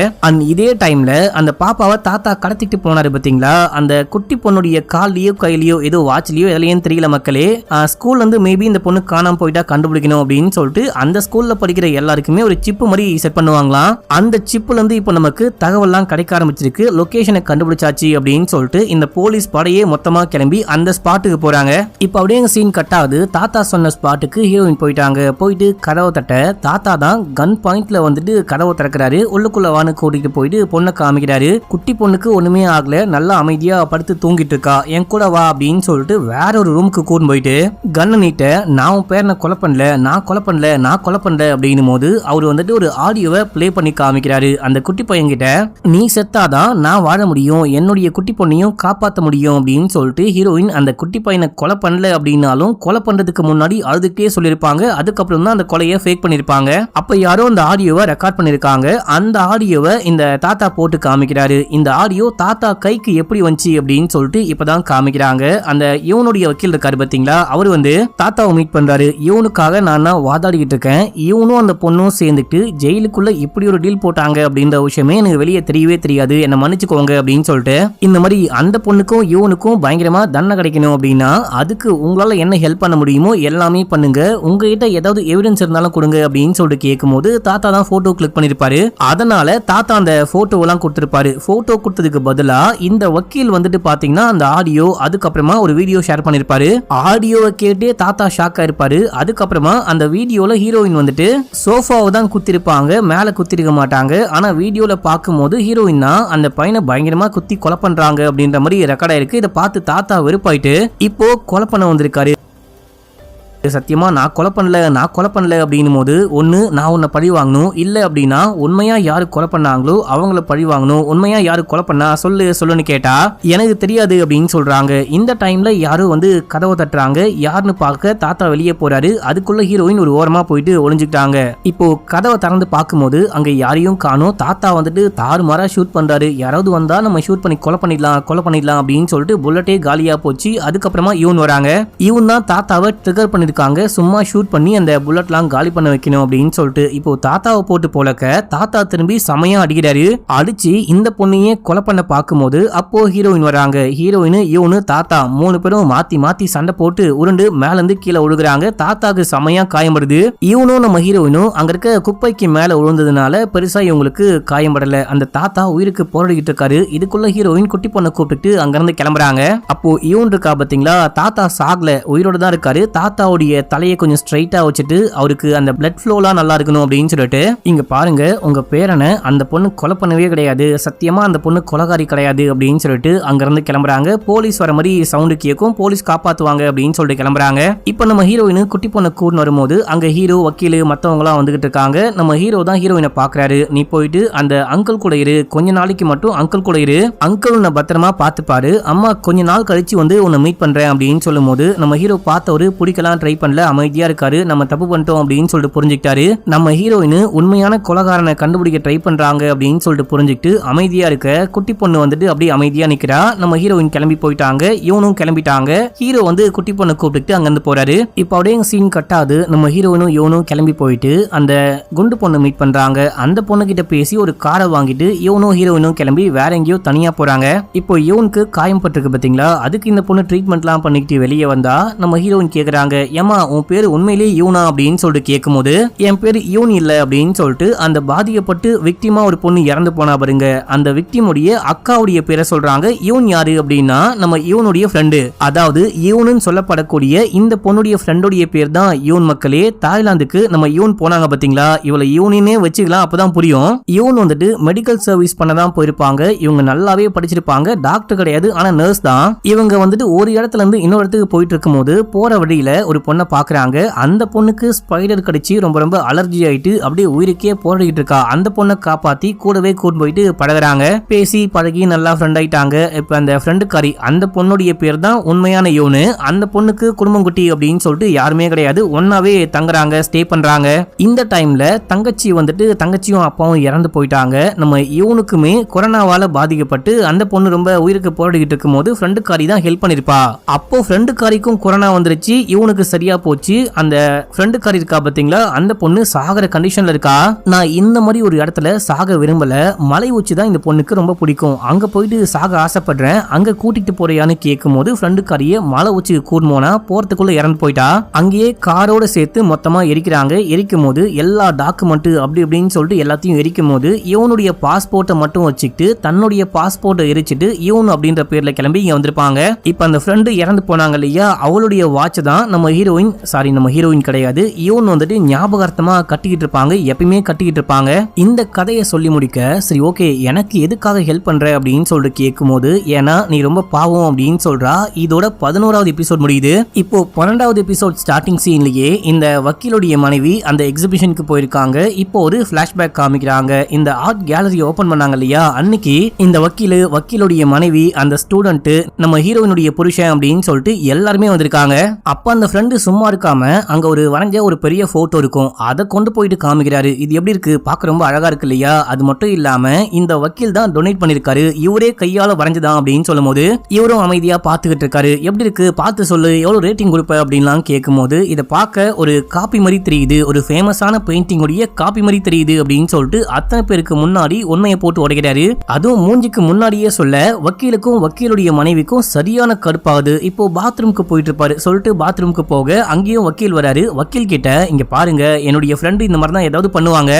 இதே டைம்ல அந்த பாப்பாவை தாத்தா கடத்திட்டு போனாரு பாத்தீங்களா, அந்த குட்டி பொண்ணுடைய கால்லயோ கையிலயோ ஏதோ வாட்ச்லயோ எதுலயும் தெரியல மக்களே. ஸ்கூல்ல இருந்து மேபி இந்த பொண்ணு காணாம போயிட்டா கண்டுபிடிக்கணும் அப்படின்னு சொல்லிட்டு அந்த ஸ்கூல்ல படிக்கிற எல்லாருக்குமே ஒரு சிப் மாதிரி செட் பண்ணுவாங்களாம். அந்த சிப்ல இருந்து இப்போ நமக்கு தகவல்லாம் கிடைக்க ஆரம்பிச்சிருக்கு. லொகேஷனை கண்டுபிடிச்சாச்சு அப்படின்னு சொல்லிட்டு இந்த போலீஸ் படையே மொத்தமா கிளம்பி அந்த ஸ்பாட்டுக்கு போறாங்க. இப்போ அப்படியே சீன் கட் ஆகுது. தாத்தா சொன்ன ஸ்பாட்டுக்கு ஹீரோயின் போயிட்டாங்க. போயிட்டு கதவை தட்ட தாத்தா தான் கன் பாயிண்ட்ல வந்துட்டு கதவை திறக்கிறாரு. உள்ளுக்குள்ள வானு கூட்டிட்டு போயிட்டு பொண்ணை காமிக்கிறாரு. குட்டி பொண்ணுக்கு ஒண்ணுமே ஆகல, நல்லா அமைதியா படுத்து தூங்கிட்டு இருக்கா, என் கூட வா அப்படின்னு சொல்லிட்டு வேற ஒரு ரூமுக்கு கூட்டு போயிட்டு கண்ணை நீட்ட நான் உன் பேரனை கொலை பண்ணல, நான் கொலை பண்ணல அப்படின்னும் போது அவர் வந்துட்டு ஒரு ஆடியோவை பிளே பண்ணி காமிக்கிறாரு. அந்த குட்டி பையன் கிட்ட நீ செத்தாதான் நான் வாழ முடியும், என்னுடைய குட்டி பொண்ணையும் காப்பாற்ற முடியும் அப்படின்னு சொல்லிட்டு ஹீரோயின் அந்த குட்டி பையனை கொலை பண்ணல அப்படின்னாலும் கொலை பண்றதுக்கு முன்னாடி அழுதுகிட்டே சொல்லியிருப்பாங்க. அதுக்கப்புறம் தான் அந்த கொலையை ஃபேக் பண்ணிருப்பாங்க. அப்ப யாரோ அந்த ஆடியோவை ரெக்கார்ட் பண்ணிருக்காங்க. அந்த ஆடியோவை இந்த தாத்தா போட்டு காமிக்கிறாரு. இந்த ஆடியோ தாத்தா கைக்கு எப்படி வந்துச்சு அப்படின்னு சொல்லிட்டு இப்பதான் காமிக்கிறாங்க. அந்த இவனுடைய வக்கீல் இருக்காரு பாத்தீங்களா, அவர் வந்து தாத்தாவை மீட் பண்றாரு. இவனுக்காக நான் வாதாடிக்கிட்டு இருக்கேன், இவனும் அந்த பொண்ணும் சேர்ந்துட்டு ஜெயிலுக்குள்ள இப்படி ஒரு டீல் போட்டாங்க அப்படின்ற விஷயமே எனக்கு வெளியே தெரியவே தெரியாது, என்ன மன்னிச்சுக்கோங்க அப்படின்னு சொல்லிட்டு இந்த மாதிரி அந்த பொண்ணுக்கும் இவனுக்கும் பயங்கரமா தண்டனை கிடைக்கணும் அப்படின்னா அதுக்கு உங்களால என்ன ஹெல்ப் பண்ண முடியுமோ எல்லாமே பண்ணுங்க, உங்ககிட்ட ஏதாவது எவிடன்ஸ் இருந்தாலும் கொடுங்க அப்படின்னு சொல்லிட்டு கேட்கும்போது தாத்தா தான் போட்டோ கிளிக் பண்ணிருப்பாரு. அதனால தாத்தா அந்த போட்டோ எல்லாம் கொடுத்திருப்பாரு. போட்டோ கொடுத்ததுக்கு பதிலா இந்த வக்கீல் வந்துட்டு பாத்தீங்கன்னா அந்த ஆடியோ அதுக்கப்புறமா ஒரு வீடியோ ஷேர் பண்ணிருப்பாரு. ஆடியோவை கேட்டே தாத்தா ஷாக் ஆயிருப்பாரு. அதுக்கப்புறமா அந்த வீடியோல ஹீரோயின் வந்துட்டு சோஃபாவை தான் குத்திருப்பாங்க, மேல குத்திருக்க மாட்டாங்க. ஆனா வீடியோல பார்க்கும்போது ஹீரோயின் தான் அந்த பையனை பயங்கரமா குத்தி கொலை பண்றாங்க அப்படின்ற மாதிரி ரெக்கார்ட் ஆயிருக்கு. இதை பார்த்து தாத்தா வெறுப்பாயிட்டு இப்போ கொலை பண்ண வந்திருக்காரு. சத்தியமா நான் கொலை பண்ணல அப்படின்னும் போது ஒன்னு நான் உன்னை பழி வாங்கணும், இல்ல அப்படின்னா உண்மையா யாரு கொலை பண்ணாங்களோ அவங்கள பழி வாங்கணும், உண்மையா யாரு கொலை பண்ணா சொல்லுன்னு கேட்டா எனக்கு தெரியாது அப்படின்னு சொல்றாங்க. இந்த டைம்ல யாரும் வந்து கதவை தட்டுறாங்க. யாருன்னு பார்க்க தாத்தா வெளியே போறாரு. அதுக்குள்ள ஹீரோயின் ஒரு ஓரமா போயிட்டு ஒளிஞ்சுக்கிட்டாங்க. இப்போ கதவை திறந்து பார்க்கும்போது அங்க யாரையும் காணோம். தாத்தா வந்துட்டு தாறுமாறா ஷூட் பண்றாரு. யாராவது வந்தா நம்ம ஷூட் பண்ணி கொலை பண்ணிடலாம் அப்படின்னு சொல்லிட்டு புல்லட்டே காலியா போச்சு. அதுக்கப்புறமா இவன் வராங்க. இவன் தான் தாத்தாவை ட்ரிகர் பண்ணி சும்மா ஷூட் பண்ணி அந்த புல்லட்லாம் காலி பண்ண வைக்கணும் அப்படின்னு சொல்லிட்டு இப்போ தாத்தாவை போட்டு போலக்க தாத்தா திரும்பி சமையா அடிக்கிறாரு. அடிச்சு இந்த பொண்ணையே கொலை பண்ண பார்க்கும்போது அப்போ ஹீரோயின் வராங்க. ஹீரோயின் இவனு தாத்தா 3 பேரும் மாத்தி சண்டை போட்டு உருண்டு மேல இருந்து கீழே விழுகுறாங்க. தாத்தாக்கு சமையா காயப்படுது. இவனும் நம்ம ஹீரோயினும் அங்க இருக்க குப்பைக்கு மேல விழுந்ததுனால பெருசா இவங்களுக்கு காயப்படல. அந்த தாத்தா உயிருக்கு போராடிக்கிட்டு இருக்காரு. இதுக்குள்ள ஹீரோயின் குட்டி பொண்ணை கூப்பிட்டு அங்க இருந்து கிளம்புறாங்க. அப்போ இவன் இருக்கா பாத்தீங்களா, தாத்தா சாகல, உயிரோட தான் இருக்காரு. தாத்தாவுடைய தலையை கொஞ்சம் ஸ்ட்ரைட்டா வச்சுட்டு அவருக்கு அந்த பிளட் ஃப்ளோலாம் நல்லா இருக்கணும் அப்படின்னு சொல்லிட்டு இங்க பாருங்க உங்க பேரனை அந்த பொண்ணு கொலை பண்ணவே கிடையாது, சத்தியமா அந்த பொண்ணு கொலைகாரி கிடையாது அப்படின்னு சொல்லிட்டு அங்க இருந்து கிளம்புறாங்க. போலீஸ் வர மாதிரி சவுண்டு கேட்கும், போலீஸ் காப்பாத்துவாங்க அப்படின்னு சொல்லிட்டு கிளம்புறாங்க. இப்போ நம்ம ஹீரோயின் குட்டி பொண்ணை கூட்டு வரும்போது அங்க ஹீரோ வக்கீல் மத்தவங்க எல்லாம் வந்துகிட்டு இருக்காங்க. நம்ம ஹீரோ தான் ஹீரோயினை பாக்குறாரு. நீ போயிட்டு அந்த அங்கிள் கூட இரு, கொஞ்ச நாளைக்கு மட்டும் அங்கிள் கூட இரு, அங்கிள் உன்னை பத்திரமா பாத்துப்பாரு, அம்மா கொஞ்ச நாள் கழிச்சு வந்து உன்னை மீட் பண்றேன் அப்படின்னு சொல்லும் போது நம்ம ஹீரோ பார்த்தவரு பிடிக்கலாம் ட்ரை ட்ரை பண்ணல, அமைதியா இருக்காரு, நம்ம தப்பு பண்ணிட்டோம் அப்படின்னு சொல்லிட்டு புரிஞ்சுக்கிட்டாரு. நம்ம ஹீரோயின் உண்மையான கொலைகாரனை கண்டுபிடிக்க ட்ரை பண்றாங்க அப்படின்னு சொல்லிட்டு புரிஞ்சுக்கிட்டு அமைதியா இருக்க குட்டி பொண்ணு வந்துட்டு அப்படியே அமைதியா நிக்கிறா. நம்ம ஹீரோயின் கிளம்பி போயிட்டாங்க, இவனும் கிளம்பிட்டாங்க. ஹீரோ வந்து குட்டி பொண்ணு கூப்பிட்டு அங்க இருந்து போறாரு. இப்ப அப்படியே சீன் கட்டாது. நம்ம ஹீரோயினும் இவனும் கிளம்பி போயிட்டு அந்த குண்டு பொண்ணு மீட் பண்றாங்க. அந்த பொண்ணு கிட்ட பேசி ஒரு காரை வாங்கிட்டு இவனும் ஹீரோயினும் கிளம்பி வேற எங்கேயோ தனியா போறாங்க. இப்போ இவனுக்கு காயம் பட்டிருக்கு பாத்தீங்களா, அதுக்கு இந்த பொண்ணு ட்ரீட்மெண்ட்லாம் பண்ணிட்டு வெளியே வந்தா நம்ம ஹீரோயின் கேக்குறாங்க, ஏமா உன் பேரு உண்மையிலேயே யூனா அப்படின்னு சொல்லிட்டு கேட்கும்போது, என் பேரு யூன் இல்ல அப்படின்னு சொல்லிட்டு அந்த பாதிக்கப்பட்டு விக்டிமா ஒரு பொண்ணு இறந்து போனா பாருங்க, அந்த விக்டிமுடைய அக்காவுடைய பேரை சொல்றாங்க. யூன் யாரு அப்படின்னா நம்ம யூனுடைய ஃப்ரெண்டு, அதாவது யூன்னு சொல்லப்படக்கூடிய இந்த பொண்ணுடைய ஃப்ரெண்டுடைய பேர் தான் யூன். மக்களே, தாய்லாந்துக்கு நம்ம யூன் போனாங்க பாத்தீங்களா, இவளை யூனினே வச்சுக்கலாம், அப்பதான் புரியும். யூன் வந்துட்டு மெடிக்கல் சர்வீஸ் பண்ணதான் போயிருப்பாங்க. இவங்க நல்லாவே படிச்சிருப்பாங்க, டாக்டர் கிடையாது ஆனா நர்ஸ் தான். இவங்க வந்துட்டு ஒரு இடத்துல இருந்து இன்னொரு இடத்துக்கு போயிட்டு இருக்கும் போது போற வழியில ஒரு பொண்ணை பாக்குறாங்க. அந்த பொண்ணுக்கு ஸ்பைடர் கடிச்சு ரொம்ப ரொம்ப அலர்ஜி ஆயிட்டு அப்படியே உயிருக்கே போராடிட்டு இருக்கா. அந்த பொண்ணை காப்பாத்தி கூடவே கூட்டு போயிட்டு பழகுறாங்க. பேசி பழகி நல்லா ஃப்ரெண்ட் ஆயிட்டாங்க. இப்ப அந்த ஃப்ரெண்டுக்காரி, அந்த பொண்ணுடைய பேர் தான் உண்மையான யூனு. அந்த பொண்ணுக்கு குடும்பம் குட்டி அப்படின்னு சொல்லிட்டு யாருமே கிடையாது, ஒன்னாவே தங்குறாங்க, ஸ்டே பண்றாங்க. இந்த டைம்ல தங்கச்சி வந்துட்டு தங்கச்சியும் அப்பாவும் இறந்து போயிட்டாங்க. நம்ம யூனுக்குமே கொரோனாவால பாதிக்கப்பட்டு அந்த பொண்ணு ரொம்ப உயிருக்கு போராடிட்டு இருக்கும் போது ஃப்ரெண்டுக்காரி தான் ஹெல்ப் பண்ணிருப்பா. அப்போ ஃப்ரெண்டுக்காரிக்கும் கொரோனா வந்துருச்சு, இவனுக்கு சரியா போச்சு. அந்த ஃப்ரெண்டுக்காரி இருக்கா பாத்தீங்களா, அந்த பொண்ணு சாகர கண்டிஷன்ல இருக்கா. நான் இந்த மாதிரி ஒரு இடத்துல சாக விரும்பல, மலை உச்சி தான் இந்த பொண்ணுக்கு ரொம்ப பிடிக்கும், அங்க போயிட்டு சாக ஆசைப்படுறேன், அங்க கூட்டிட்டு போறியான்னு கேட்கும் போது ஃப்ரெண்டுக்காரிய மலை உச்சிக்கு கூடமோனா போறதுக்குள்ள இறந்து போயிட்டா. அங்கேயே காரோட சேர்த்து மொத்தமா எரிக்கிறாங்க. எரிக்கும் போது எல்லா டாக்குமெண்ட் அப்படி இப்படின்னு சொல்லிட்டு எல்லாத்தையும் எரிக்கும் போது இவனுடைய பாஸ்போர்ட்டை மட்டும் வச்சுக்கிட்டு தன்னுடைய பாஸ்போர்ட்டை எரிச்சிட்டு இவன் அப்படின்ற பேர்ல கிளம்பி இங்க வந்திருப்பாங்க. இப்ப அந்த ஃப்ரெண்டு இறந்து போனாங்க இல்லையா, அவளுடைய வாட்ச் தான் நம்ம ஹீரோயின் கிடையாது, இவன் வந்துட்டு ஞாபகார்த்தமா கட்டிக்கிட்டு இருப்பாங்க, எப்பயுமே கட்டிக்கிட்டு இருப்பாங்க. இந்த கதையை சொல்லி முடிக்க, சரி ஓகே எனக்கு எதுக்காக ஹெல்ப் பண்ற அப்படின்னு சொல்லிட்டு கேட்கும் போது, ஏன்னா நீ ரொம்ப பாவம் அப்படின்னு சொல்றா. இதோட 11வது எபிசோட் முடியுது. இப்போ 12வது எபிசோட் ஸ்டார்டிங் சீன்லயே இந்த வக்கீலுடைய மனைவி அந்த எக்ஸிபிஷனுக்கு போயிருக்காங்க. இப்போ ஒரு பிளாஷ்பேக் காமிக்கிறாங்க. இந்த ஆர்ட் கேலரி ஓபன் பண்ணாங்க இல்லையா, அன்னைக்கு இந்த வக்கீலுடைய மனைவி, அந்த ஸ்டூடெண்ட், நம்ம ஹீரோயினுடைய புருஷன் அப்படின்னு சொல்லிட்டு எல்லாருமே வந்திருக்காங்க. அப்ப அந்த ஃப்ரெண்டு சும்மா இருக்காம அங்க ஒரு வரைஞ்ச ஒரு பெரிய போட்டோ இருக்கும், அதை கொண்டு போயிட்டு காமிக்கிறாரு. இது எப்படி இருக்கு, பார்க்க ரொம்ப அழகா இருக்கு இல்லையா. அது மட்டும் இல்லாம இந்த வக்கீல் தான் டொனேட் பண்ணிருக்காரு, இவரே கையால வரைஞ்சதான் அப்படின்னு சொல்லும் போது இவரும் அமைதியா பாத்துக்கிட்டு இருக்காரு. எப்படி இருக்கு பார்த்து சொல்லு, எவ்வளவு ரேட்டிங் கொடுப்ப அப்படின்லாம் கேட்கும் போது, இதை பார்க்க ஒரு காப்பி மாதிரி தெரியுது, ஒரு ஃபேமஸான பெயிண்டிங் உடைய காப்பி மாதிரி தெரியுது அப்படின்னு சொல்லிட்டு அத்தனை பேருக்கு முன்னாடி உண்மையை போட்டு உடைக்கிறாரு. அதுவும் மூஞ்சிக்கு முன்னாடியே சொல்ல வக்கீலுக்கும் வக்கீலுடைய மனைவிக்கும் சரியான கடுப்பாகுது. இப்போ பாத்ரூமுக்கு போயிட்டு இருப்பாரு, சொல்லிட்டு பாத்ரூமுக்கு போக அங்கேயும் வக்கீல் வராரு. வக்கீல் கிட்ட, இங்க பாருங்க என்னுடைய ஃப்ரெண்டு இந்த மாதிரி தான் ஏதாவது பண்ணுவாங்க,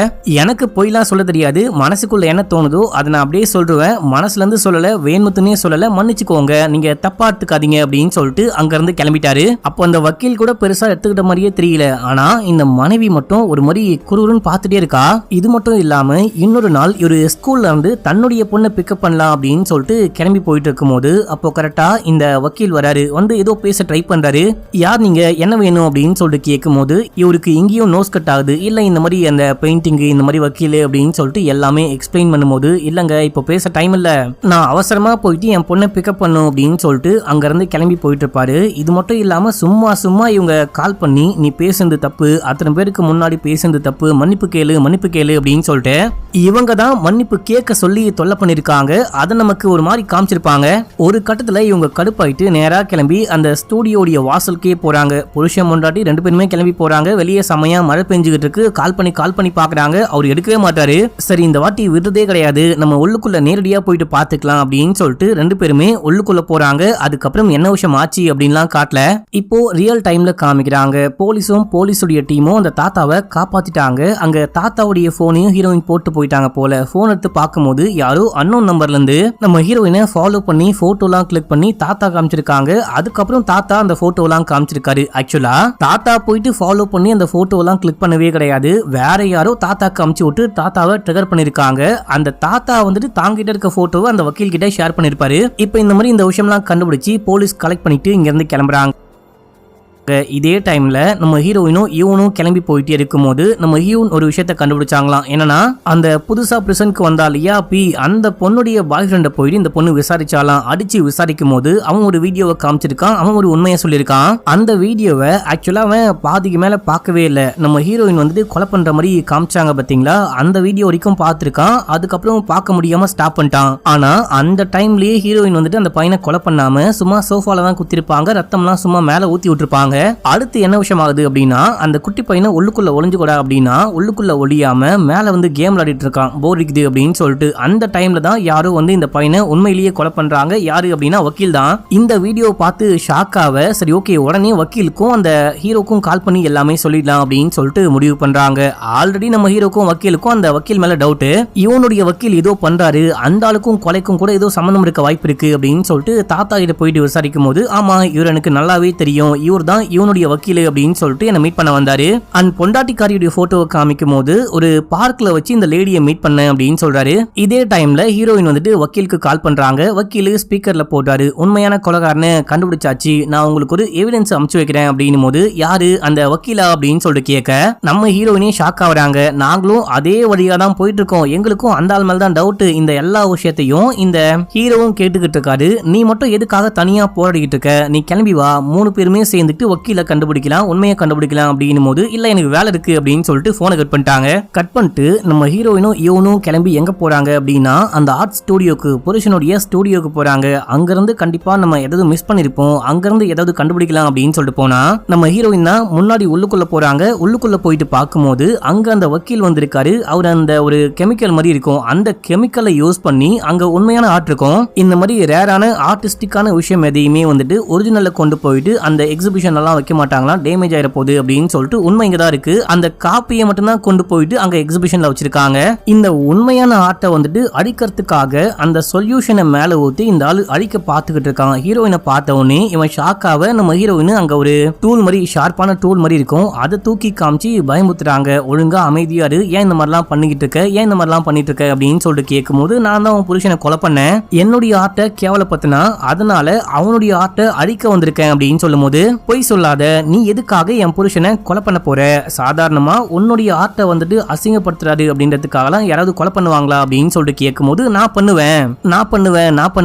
எனக்கு பொய்லாம் சொல்ல தெரியாது, மனசுக்குள்ள என்ன தோணுதோ அதை நான் அப்படியே சொல்றேன், மனசுல இருந்து சொல்லல, வேணுமுத்துனே சொல்லல, மன்னிச்சுக்கோங்க, நீங்க தப்பா எடுத்துக்காதீங்க அப்படின்னு சொல்லிட்டு அங்க இருந்து கிளம்பிட்டாரு. அப்போ அந்த வக்கீல் கூட பெருசா எடுத்துக்கிட்ட மாதிரியே தெரியல, ஆனா இந்த மனைவி மட்டும் ஒரு மாதிரி குறுகுறுன்னு பார்த்துட்டே இருக்கா. இது மட்டும் இல்லாம இன்னொரு நாள் ஒரு ஸ்கூல்ல இருந்து தன்னுடைய பொண்ணை பிக்கப் பண்ணலாம் அப்படின்னு சொல்லிட்டு கிளம்பி போயிட்டு இருக்கும் போது, அப்போ கரெக்டா இந்த வக்கீல் வராரு. வந்து ஏதோ பேச ட்ரை பண்றாரு. யார் நீங்க, என்ன வேணும் அப்படின்னு சொல்லிட்டு கேட்கும் போது இவருக்கு இங்கேயும் நோஸ் கட் ஆகுது. இல்ல இந்த மாதிரி அந்த பெயிண்டிங், இந்த மாதிரி வக்கீல் அப்படின்னு சொல்லிட்டு எல்லாமே எக்ஸ்பிளைன் பண்ணும்போது, இல்லங்க இப்போ பேச டைம் இல்ல, நான் அவசரமா போயிட்டு என் பொண்ணை பிக்கப் பண்ணும் அப்படின்னு சொல்லிட்டு அங்க இருந்து கிளம்பி போயிட்டு இருப்பாரு. இது மட்டும் இல்லாம சும்மா இவங்க கால் பண்ணி, நீ பேசுறது தப்பு, அத்தனை பேருக்கு முன்னாடி பேசுறது தப்பு, மன்னிப்பு கேளு அப்படின்னு சொல்லிட்டு இவங்க தான் மன்னிப்பு கேட்க சொல்லி தொல்லை பண்ணிருக்காங்க. அதை நமக்கு ஒரு மாதிரி காமிச்சிருப்பாங்க. ஒரு கட்டத்துல இவங்க கடுப்பாயிட்டு நேரா கிளம்பி அந்த ஸ்டூடியோடைய வாசலுக்கே போறாங்க. புருஷன் முன்னாடி 2 பேருமே கிளம்பி போறாங்க. வெளியே செமையா மழை பெஞ்சுகிட்டு இருக்கு. கால் பண்ணி பாக்குறாங்க, அவர் எடுக்கவே மாட்டாரு. சரி இந்த வாட்டி விடுறதே கிடையாது, நம்ம உள்ளுக்குள்ள நேரடியா போயிட்டு பாத்துக்கலாம் அப்படின்னு சொல்லிட்டு 2 பேருமே உள்ளுக்குள்ள போறாங்க. அதுக்கப்புறம் என்ன விஷயம் ஆச்சு அப்படின்லாம் காட்டல, இப்போ ரியல் டைம்ல காமிக்கிறாங்க. போலீஸுடைய டீமும் அந்த தாத்தாவை காப்பாத்திட்டாங்க. அங்க தாத்தாவுடைய போனையும் ஹீரோயின் போட்டு போயிட்டாங்க போல. போன் எடுத்து பார்க்கும்போது யாரோ அன்னோன் நம்பர்ல இருந்து நம்ம ஹீரோயினை ஃபாலோ பண்ணி போட்டோலாம் கிளிக் பண்ணி தாத்தா காமிச்சிருக்காங்க. அதுக்கப்புறம் தாத்தா அந்த போட்டோலாம் காமிச்சிருக்காரு. ஆக்சுவலா தாத்தா போயிட்டு ஃபாலோ பண்ணி அந்த போட்டோலாம் கிளிக் பண்ணவே கிடையாது, வேற யாரோ தாத்தா காமிச்சு விட்டு தாத்தாவை ட்ரிகர் பண்ணிருக்காங்க. அந்த தாத்தா வந்துட்டு தாங்கிட்ட இருக்க போட்டோவை அந்த வக்கீல் கிட்ட ஷேர் பண்ணிருப்பாரு. இப்போ இந்த மாதிரி இந்த விஷயம்லாம் கண்டுபிடிச்சு போலீஸ் கலெக்ட் பண்ணிட்டு இங்க இருந்து கிளம்புறாங்க. இதே டைம்ல நம்ம ஹீரோயினும் இவனும் கிளம்பி போயிட்டே இருக்கும்போது நம்ம ஹீரோன் ஒரு விஷயத்த கண்டுபிடிச்சாங்களாம். என்னன்னா அந்த புதுசா பிரிசனுக்கு வந்தா இல்லையா பி, அந்த பொண்ணுடைய பாய் ஃப்ரெண்ட போயிட்டு இந்த பொண்ணு விசாரிச்சாலாம். அடிச்சு விசாரிக்கும் போது அவன் ஒரு வீடியோவை காமிச்சிருக்கான். அவன் ஒரு உண்மையை சொல்லியிருக்கான். அந்த வீடியோவை ஆக்சுவலா அவன் பாதிக்கு மேல பார்க்கவே இல்லை. நம்ம ஹீரோயின் வந்துட்டு கொலை பண்ற மாதிரி காமிச்சாங்க பாத்தீங்களா, அந்த வீடியோ வரைக்கும் பார்த்திருக்கான். அதுக்கப்புறம் பார்க்க முடியாம ஸ்டாப் பண்ணிட்டான். ஆனா அந்த டைம்லயே ஹீரோயின் வந்துட்டு அந்த பையனை கொலை பண்ணாம சும்மா சோஃபால தான் குத்திருப்பாங்க. ரத்தம்லாம் சும்மா மேல ஊத்தி விட்டுருப்பாங்க. அடுத்து என்ன விஷயம் ஆகுது அப்படின்னா, அந்த குட்டி பையனை உள்ளுக்குள்ள ஒளிஞ்சுக்கூடா அப்படின்னா உள்ளுக்குள்ள ஒளியாம மேல வந்து கேம் விளையாடிட்டு இருக்கான். போர் இருக்குது அப்படின்னு சொல்லிட்டு அந்த டைம்ல தான் யாரோ வந்து இந்த பையனை உண்மையிலேயே கொலை பண்றாங்க. யாரு அப்படின்னா வக்கீல் தான். இந்த வீடியோ பார்த்து ஷாக்காவ சரி ஓகே உடனே வக்கீலுக்கும் அந்த ஹீரோக்கும் கால் பண்ணி எல்லாமே சொல்லிடலாம் அப்படின்னு சொல்லிட்டு முடிவு பண்றாங்க. ஆல்ரெடி நம்ம ஹீரோக்கும் வக்கீலுக்கும் அந்த வக்கீல் மேல டவுட், இவனுடைய வக்கீல் ஏதோ பண்றாரு, அந்த ஆளுக்கும் கொலைக்கும் கூட ஏதோ சம்பந்தம் இருக்க வாய்ப்பு இருக்கு அப்படின்னு சொல்லிட்டு தாத்தா கிட்ட போயிட்டு விசாரிக்கும் போது ஆமா இவர் எனக்கு நல்லாவே தெரியும், இவர் தான் இவனுடைய வக்கீல் அப்படின்னு சொல்லிட்டு என்ன மீட் பண்ண வந்தாரு. அண்ட் பொண்டாட்டிக்காரியுடைய போட்டோவை காமிக்கும் போது ஒரு பார்க்ல வச்சு இந்த லேடியை மீட் பண்ண அப்படின்னு சொல்றாரு. இதே டைம்ல ஹீரோயின் வந்துட்டு வக்கீலுக்கு கால் பண்றாங்க. வக்கீல் ஸ்பீக்கர்ல போட்டாரு, உண்மையான கொலைகாரனை கண்டுபிடிச்சாச்சு, நான் உங்களுக்கு ஒரு எவிடன்ஸ் அனுப்பிச்சு வைக்கிறேன் அப்படின்னும் போது யாரு அந்த வக்கீலா அப்படின்னு சொல்லிட்டு கேட்க நம்ம ஹீரோயினே ஷாக் ஆகுறாங்க. நாங்களும் அதே வழியா தான் போயிட்டு இருக்கோம், எங்களுக்கும் அந்த ஆள் மேல தான் டவுட். இந்த எல்லா விஷயத்தையும் இந்த ஹீரோவும் கேட்டுக்கிட்டு இருக்காரு. நீ மட்டும் எதுக்காக தனியா போராடிக்கிட்டு இருக்க, நீ கிளம்பி வா, 3 பேருமே சேர்ந்துட்டு வக்கீல கண்டுபிடிக்கலாம், உண்மையை கண்டுபிடிக்கலாம் அப்படின்னும் போது இல்ல எனக்கு வேலை இருக்கு அப்படின்னு சொல்லிட்டு போனை கட் பண்ணிட்டாங்க. கட் பண்ணிட்டு நம்ம ஹீரோயினும் இவனும் கிளம்பி எங்க போறாங்க அப்படின்னா அந்த ஆர்ட் ஸ்டுடியோக்கு, புருஷனுடைய ஸ்டுடியோக்கு போறாங்க. அங்கிருந்து கண்டிப்பா நம்ம ஏதாவது மிஸ் பண்ணிருப்போம், அங்கிருந்து ஏதாவது கண்டுபிடிக்கலாம் அப்படின்னு சொல்லிட்டு போனா நம்ம ஹீரோயின் தான் முன்னாடி உள்ளுக்குள்ள போறாங்க. உள்ளுக்குள்ள போயிட்டு பார்க்கும்போது அங்க அந்த வக்கீல் வந்திருக்காரு. அவர் அந்த ஒரு கெமிக்கல் மாதிரி இருக்கும், அந்த கெமிக்கலை யூஸ் பண்ணி அங்க உண்மையான ஆர்ட் இருக்கும். இந்த மாதிரி ரேரான ஆர்டிஸ்டிக்கான விஷயம் எதையுமே வந்துட்டு ஒரிஜினல்ல கொண்டு போயிட்டு அந்த எக்ஸிபிஷன் எல்லாம் வைக்க மாட்டாங்களா, டேமேஜ் ஆயிர போகுது அப்படின்னு சொல்லிட்டு உண்மை இங்க தான் இருக்கு. அந்த காப்பியை மட்டும் தான் கொண்டு போயிட்டு அங்க எக்ஸிபிஷன்ல வச்சிருக்காங்க. இந்த உண்மையான ஆர்ட்டை வந்துட்டு அழிக்கிறதுக்காக அந்த சொல்யூஷனை மேல ஊத்தி இந்த ஆளு அழிக்க பார்த்துக்கிட்டு இருக்காங்க. ஹீரோயினை பார்த்த உடனே இவன் ஷாக்காவ நம்ம ஹீரோயின் அங்க ஒரு டூல் மாதிரி ஷார்ப்பான டூல் மாதிரி இருக்கும், அதை தூக்கி காமிச்சு பயமுத்துறாங்க. ஒழுங்கா அமைதியா இரு, ஏன் இந்த மாதிரிலாம் பண்ணிக்கிட்டு இருக்க, ஏன் இந்த மாதிரிலாம் பண்ணிட்டு இருக்க அப்படின்னு சொல்லிட்டு கேட்கும் போது நான் தான் உன் புருஷனை கொலை பண்ணேன், என்னுடைய ஆர்ட்டை கேவலப்படுத்தினா அதனால அவனுடைய ஆர்ட்டை அழிக்க வந்திருக்கேன் அப்படின்னு சொல்லும் போது பொய் சொல்லாத, நீ எதுக்காக என் புருஷனை கொலை பண்ண போற, சாதாரணமா உன்னுடைய ஆர்ட்டை வந்துட்டு அசிங்கப்படுத்துறாரு அப்படின்றதுக்காகலாம் யாராவது கொலை பண்ணுவாங்களா அப்படின்னு சொல்லிட்டு கேட்கும் போது நான் பண்ணுவேன்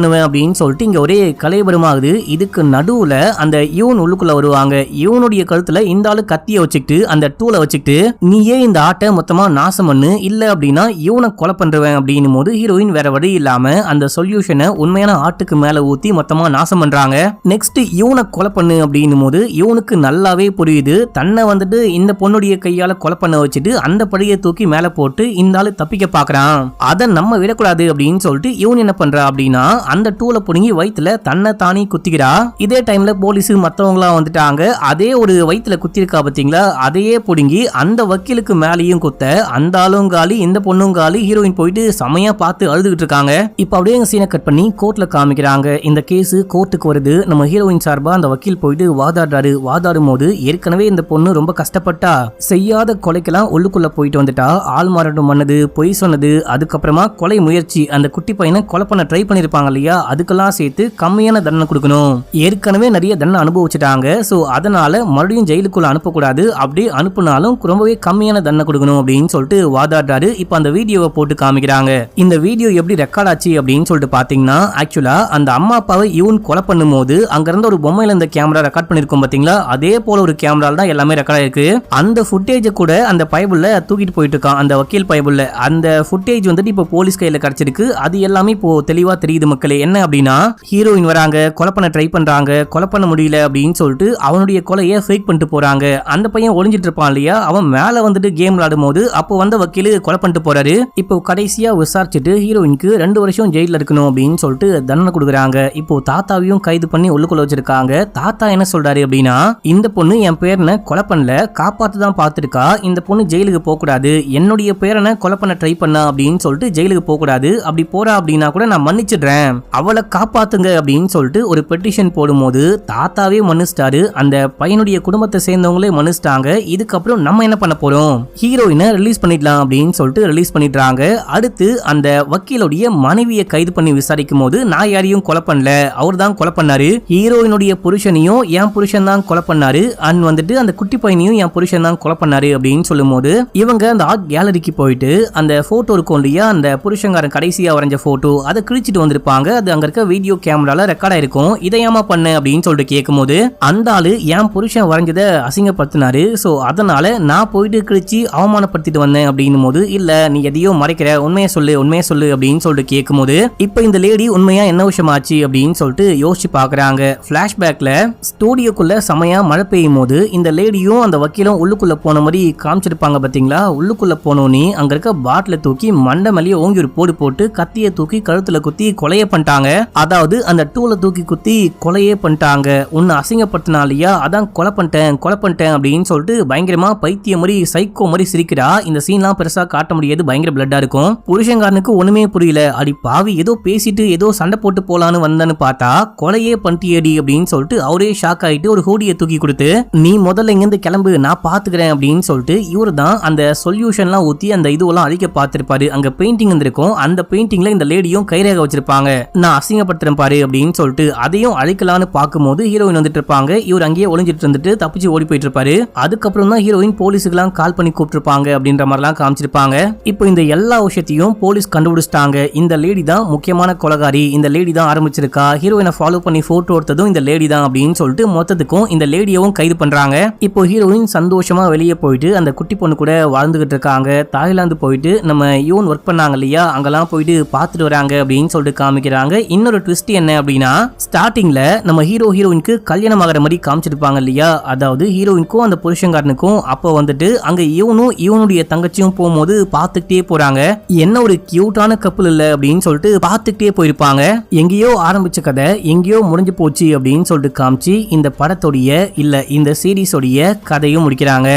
அப்படின்னு சொல்லிட்டு இங்க ஒரே கலைபரமாகுது. இதுக்கு நடுவுல அந்த இவன் உள்ளுக்குள்ள வருவாங்க. இவனுடைய கழுத்துல இந்த ஆளு கத்திய வச்சுக்கிட்டு அந்த டூலை வச்சுக்கிட்டு நீயே இந்த ஆட்டை மொத்தமா நாசம் பண்ணு, இல்ல அப்படின்னா இவனை கொலை பண்றவன் அப்படின்னும் போது ஹீரோயின் வேற வழி இல்லாம அந்த சொல்யூஷனை உண்மையான ஆட்டுக்கு மேல ஊத்தி மொத்தமா நாசம் பண்றாங்க. நெக்ஸ்ட் இவனை கொலை பண்ணு அப்படின்னும் போது இவனுக்கு நல்லாவே புரியுது, தன்னை வந்துட்டு இந்த பொண்ணுடைய கையால கொலை பண்ண வச்சுட்டு அந்த பழியை தூக்கி மேல போட்டு இந்த ஆளு தப்பிக்க பாக்குறான், அதை நம்ம விடக்கூடாது அப்படின்னு சொல்லிட்டு இவன் என்ன பண்றா அப்படின்னா அந்த டூலை புடுங்கி வயிற்றுல தன்னை தானே குத்திக்கிறா. இதே டைம்ல போலீஸ் மத்தவங்களாம் வந்துட்டாங்க. அதே ஒரு வயிற்றுல குத்திருக்கா பாத்தீங்களா, அதையே புடுங்கி அந்த வக்கீலுக்கு மேலேயும் குத்த அந்த ஆளும் காலி இந்த பொண்ணும் காலி. ஹீரோயின் போயிட்டு செமையா பார்த்து அழுதுகிட்டு இருக்காங்க. இப்ப அப்படியே சீனை கட் பண்ணி கோர்ட்ல காமிக்கிறாங்க. இந்த கேஸ் கோர்ட்டுக்கு வருது. நம்ம ஹீரோயின் சார்பா அந்த வக்கீல் போயிட்டு வாதாடுறாரு. வாதாடும் போது ஏற்கனவே இந்த பொண்ணு ரொம்ப கஷ்டப்பட்டா, செய்யாத கொலைக்கெல்லாம் உள்ளுக்குள்ள போயிட்டு வந்துட்டா, ஆள் மாறாட்டம் பண்ணது, பொய் சொன்னது, அதுக்கப்புறமா கொலை முயற்சி, அந்த குட்டி பையனை கொலை பண்ண ட்ரை பண்ணிருப்பாங்க இல்லையா, அதுக்கெல்லாம் சேர்த்து கம்மியான தண்டனை கொடுக்கணும். ஏற்கனவே நிறைய தண்டனை அனுபவிச்சுட்டாங்க. சோ அதனால மறுபடியும் ஜெயிலுக்குள்ள அனுப்பக்கூடாது, அப்படியே அனுப்புனாலும் ரொம்பவே கம்மியான தண்டனை கொடுக்கணும் அப்படின்னு சொல்லிட்டு வாதாடுறாரு. இப்ப அந்த வீடியோவை போட்டு காமிக்கிறாங்க. இந்த வீடியோ எப்படி ரெக்கார்ட் ஆச்சு அப்படின்னு சொல்லிட்டு பாத்தீங்கன்னா ஆக்சுவலா அந்த அம்மா அப்பாவை இவன் கொலை பண்ணும் போது அங்க இருந்த ஒரு பொம்மையில இந்த கேமரா ரெக்கார்ட் பண்ணிருக்கோம் பாத்தீங்களா, அதே போல ஒரு கேமரால தான் எல்லாமே ரெக்கார்ட் ஆயிருக்கு. அந்த ஃபுட்டேஜ் கூட அந்த பைபிள்ல தூக்கிட்டு போயிட்டு இருக்கான் அந்த வக்கீல் பைபிள்ல. அந்த ஃபுட்டேஜ் வந்துட்டு இப்ப போலீஸ் கையில கிடைச்சிருக்கு. அது எல்லாமே இப்போ தெளிவா தெரியுது மக்களே. என்ன அப்படின்னா ஹீரோயின் வராங்க, கொலை பண்ண ட்ரை பண்றாங்க, கொலை பண்ண முடியல அப்படின்னு சொல்லிட்டு அவனுடைய கொலையை ஃபேக் பண்ணிட்டு போறாங்க. அந்த பையன் ஒளிஞ்சிட்டு இருப்பான் இல்லையா, அவன் மேல வந்துட்டு கேம் விளையாடும் போது அப்போ வந்த வக்கீல் கொலை பண்ணிட்டு போறாரு. இப்போ கடைசியா விசாரிச்சுட்டு ஹீரோயினுக்கு 2 வருஷம் ஜெயில இருக்கணும் அப்படின்னு சொல்லிட்டு தண்டனை கொடுக்குறாங்க. இப்போ தாத்தாவையும் கைது பண்ணி உள்ளுக்குள்ள வச்சிருக்காங்க. தாத்தா என்ன சொல்றாரு அப்படின்னா, இந்த பொண்ணு என் பேரனை கொலை பண்ணல, காப்பாத்து தான் பார்த்துருக்கா, இந்த பொண்ணு ஜெயிலுக்கு போக கூடாது, என்னுடைய பேரனை கொலை பண்ண ட்ரை பண்ணா அப்படின்னு சொல்லிட்டு ஜெயிலுக்கு போக கூடாது, அப்படி போறா அப்படின்னா கூட நான் மன்னிச்சிடுறேன், அவளை காப்பாத்துங்க அப்படின்னு சொல்லிட்டு ஒரு பெட்டிஷன் போடும்போது தாத்தாவே மன்னிச்சிட்டாரு. அந்த பையனுடைய குடும்பத்தை சேர்ந்தவங்களே மன்னிச்சிட்டாங்க. இதுக்கப்புறம் நம்ம என்ன பண்ண போறோம், ஹீரோயினை ரிலீஸ் பண்ணிடலாம் அப்படின்னு சொல்லிட்டு ரிலீஸ் பண்ணிடுறாங்க. அடுத்து அந்த வக்கீலுடைய மனைவியை கைது பண்ணி விசாரிக்கும் போது நான் யாரையும் கொலை பண்ணல, அவர் தான் கொலை பண்ணாரு, ஹீரோயினுடைய புருஷனையும் என் புருஷன் தான் கொலை பண்ணாரு அண்ட் வந்துட்டு அந்த குட்டி பையனையும் என் புருஷன் தான் கொலை பண்ணாரு அப்படின்னு சொல்லும்போது இவங்க அந்த ஆர்ட் கேலரிக்கு போயிட்டு அந்த போட்டோ இருக்கும் இல்லையா, அந்த புருஷங்காரன் கடைசியா வரைஞ்ச போட்டோ அதை கிழிச்சிட்டு வந்திருப்பாங்க. அது அங்க இருக்க வீடியோ கேமரால ரெக்கார்ட் ஆயிருக்கும். இதையாமா பண்ண அப்படின்னு சொல்லிட்டு கேட்கும்போது அந்த ஆளு என் புருஷன் வரைஞ்சதை அசிங்கப்படுத்தினாரு, சோ அதனால நான் போயிட்டு கிழிச்சு அவமானப்படுத்திட்டு வந்தேன் அப்படின்னும் போது இல்ல நீ எதையோ மறைக்கிற, உண்மையை சொல்லு அப்படின்னு சொல்லிட்டு கேட்கும்போது இப்ப இந்த லேடி உண்மையா என்ன விஷயம் ஆச்சு அப்படின்னு சொல்லிட்டு யோசிச்சு பாக்குறாங்க. பிளாஷ்பேக்ல ஸ்டூடியோக்குள்ள செமையா மழை பெய்யும் போது இந்த லேடியும் அந்த வக்கீலும் உள்ளுக்குள்ள போன மாதிரி காமிச்சிருப்பாங்க பாத்தீங்களா. உள்ளுக்குள்ள போனோனே அங்க இருக்க பாட்டில தூக்கி மண்டை மேலேயே ஓங்கி ஒரு போடு போட்டு கத்திய தூக்கி கழுத்துல குத்தி கொலையே பண்ணிட்டாங்க. அதாவது அந்த டூல தூக்கி குத்தி கொலையே பண்ணிட்டாங்க. உன்னை அசிங்கப்படுத்தினாலியா அதான் கொலை பண்ணிட்டேன் அப்படின்னு சொல்லிட்டு பயங்கரமா பைத்திய மாதிரி சைக்கோ மாதிரி சிரிக்கிறா. இந்த சீன்லாம் பெருசா காட்ட முடியாது, பயங்கர பிளட்டா இருக்கும். புருஷங்காரனுக்கு ஒண்ணுமே புரியல. அடி பாவி ஏதோ பேசிட்டு ஏதோ சண்டை போட்டு போலான்னு வந்தன்னு பார்த்தா கொலையே பண்ணிட்டியடி அப்படின்னு சொல்லிட்டு அவரே ஷாக் ஆயிட்டு ஒரு ஹூடியை தூக்கி கொடுத்து நீ முதல்ல இங்கிருந்து கிளம்பு நான் பாத்துக்கிறேன் அப்படின்னு சொல்லிட்டு இவரு தான் அந்த சொல்யூஷன்லாம் ஊத்தி அந்த இதுவெல்லாம் அழிக்க பார்த்திருப்பாரு. அங்க பெயிண்டிங் இருந்திருக்கும். அந்த பெயிண்டிங்ல இந்த லேடியும் கைரேகை வச்சிருப்பாங்க. நான் அசிங்கப்படுத்துறேன் பாரு அப்படின்னு சொல்லிட்டு அதையும் அழிக்கலான்னு பார்க்கும்போது ஹீரோயின் வந்துட்டு இருப்பாங்க. இவர் அங்கேயே ஒளிஞ்சிட்டு இருந்துட்டு தப்பிச்சு ஓடி போயிட்டு இருப்பாரு. அதுக்கப்புறம் தான் ஹீரோயின் போலீஸுக்கெல்லாம் கால் பண்ணி கூப்பிட்டுருப்பாங்க அப்படின்ற மாதிரிலாம் காமிச்சிருப்பாங்க. இப்போ இந்த எல்லா விஷயத்தையும் போலீஸ் கண்டுபிடிச்சிட்டாங்க. இந்த லேடி தான் முக்கியமான கொலைகாரி, இந்த லேடி தான் ஆரம்பிச்சிருக்கா, ஹீரோயினை ஃபாலோ பண்ணி போட்டோ எடுத்ததும் இந்த லேடி தான் அப்படின்னு சொல்லிட்டு மொத்தத்துக்கும் இந்த லேடியவும் கைது பண்றாங்க. இப்போ ஹீரோயின் சந்தோஷமா வெளியே போயிட்டு அந்த குட்டி பொண்ணு கூட வாழ்ந்துகிட்டு இருக்காங்க. தாய்லாந்து போயிட்டு நம்ம யூன் ஒர்க் பண்ணாங்க இல்லையா, அங்கெல்லாம் போயிட்டு பார்த்துட்டு வராங்க அப்படின்னு சொல்லிட்டு காமிக்கிறாங்க. இன்னொரு ட்விஸ்ட் என்ன அப்படின்னா ஸ்டார்டிங்ல நம்ம ஹீரோயினுக்கு கல்யாணம் ஆகிற மாதிரி காமிச்சிருப்பாங்க இல்லையா, அதாவது ஹீரோயினுக்கும் அந்த புருஷங்காரனுக்கும் அப்போ வந்துட்டு அங்க இவனுடைய தங்கச்சியும் போகும்போது பார்த்துக்கிட்டே போறாங்க. என்ன ஒரு கியூட்டான கப்பல் இல்ல அப்படின்னு சொல்லிட்டு பார்த்துக்கிட்டே போயிருப்பாங்க. எங்கேயோ ஆரம்பிச்ச கதை எங்கேயோ முடிஞ்சு போச்சு அப்படின்னு சொல்லிட்டு காமிச்சு இந்த படத்தோடைய இல்ல இந்த சீரீஸோடைய கதையும் முடிக்கிறாங்க.